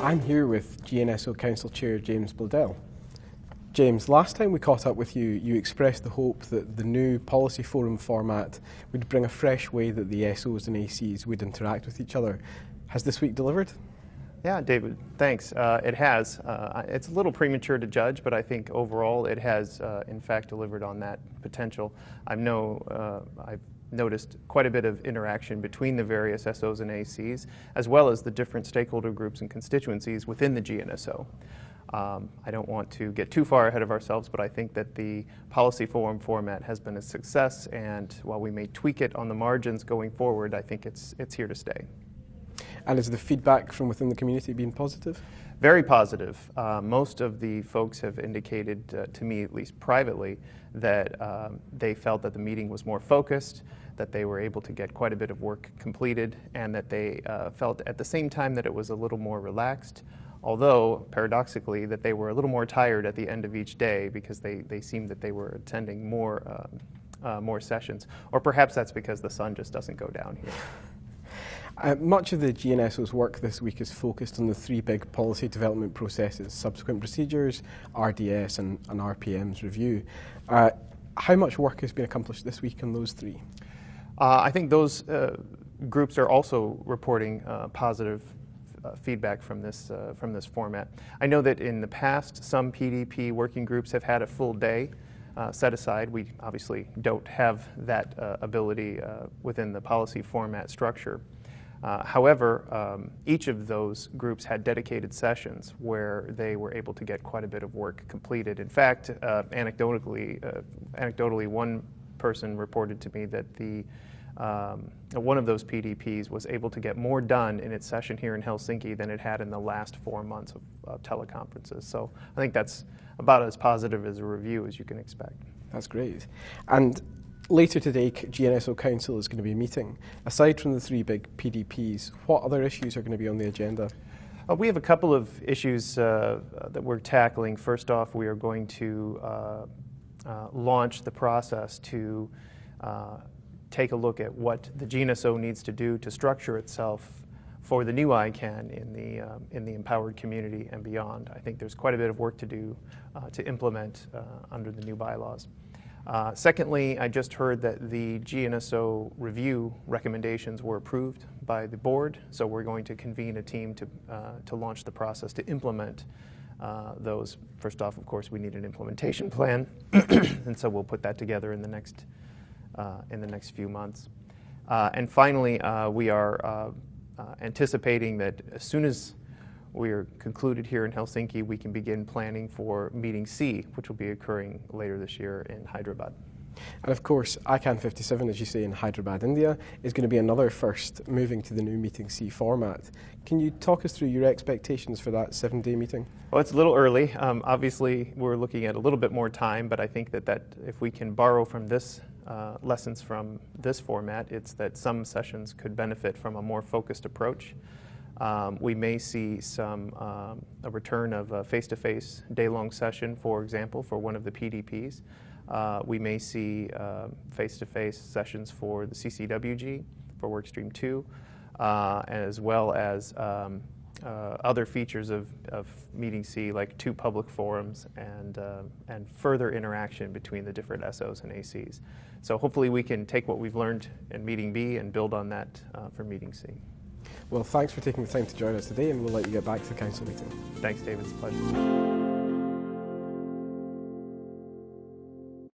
I'm here with GNSO Council Chair James Bladel. James, last time we caught up with you, you expressed the hope that the new policy forum format would bring a fresh way that the SOs and ACs would interact with each other. Has this week delivered? Yeah, David, thanks. It has. It's a little premature to judge, but I think overall it has, in fact, delivered on that potential. I've noticed quite a bit of interaction between the various SOs and ACs, as well as the different stakeholder groups and constituencies within the GNSO. I don't want to get too far ahead of ourselves, but I think that the policy forum format has been a success, and while we may tweak it on the margins going forward, I think it's here to stay. And has the feedback from within the community been positive? Very positive. Most of the folks have indicated to me, at least privately, that they felt that the meeting was more focused, that they were able to get quite a bit of work completed, and that they felt at the same time that it was a little more relaxed, although paradoxically that they were a little more tired at the end of each day because they seemed that they were attending more sessions. Or perhaps that's because the sun just doesn't go down here. Much of the GNSO's work this week is focused on the three big policy development processes: subsequent procedures, RDS and RPM's review. How much work has been accomplished this week on those three? I think those groups are also reporting positive feedback from this format. I know that in the past some PDP working groups have had a full day set aside. We obviously don't have that ability within the policy format structure. However, each of those groups had dedicated sessions where they were able to get quite a bit of work completed. In fact, anecdotally, one person reported to me that one of those PDPs was able to get more done in its session here in Helsinki than it had in the last 4 months of teleconferences. So I think that's about as positive as a review as you can expect. That's great. And later today, GNSO Council is going to be meeting. Aside from the three big PDPs, what other issues are going to be on the agenda? We have a couple of issues that we're tackling. First off, we are going to launch the process to take a look at what the GNSO needs to do to structure itself for the new ICANN in the empowered community and beyond. I think there's quite a bit of work to do to implement under the new bylaws. Secondly, I just heard that the GNSO review recommendations were approved by the board, so we're going to convene a team to launch the process to implement those. First off, of course, we need an implementation plan, and so we'll put that together in the next few months. And finally, we are anticipating that as soon as we are concluded here in Helsinki, we can begin planning for Meeting C, which will be occurring later this year in Hyderabad. And of course, ICANN 57, as you say, in Hyderabad, India, is going to be another first, moving to the new Meeting C format. Can you talk us through your expectations for that 7-day meeting? Well, it's a little early. Obviously, we're looking at a little bit more time, but I think that if we can borrow from this lessons from this format, it's that some sessions could benefit from a more focused approach. We may see a return of a face-to-face day-long session, for example, for one of the PDPs. We may see face-to-face sessions for the CCWG, for Workstream 2, as well as other features of Meeting C, like 2 public forums and further interaction between the different SOs and ACs. So hopefully we can take what we've learned in Meeting B and build on that for Meeting C. Well, thanks for taking the time to join us today, and we'll let you get back to the council meeting. Thanks, David. It's a pleasure.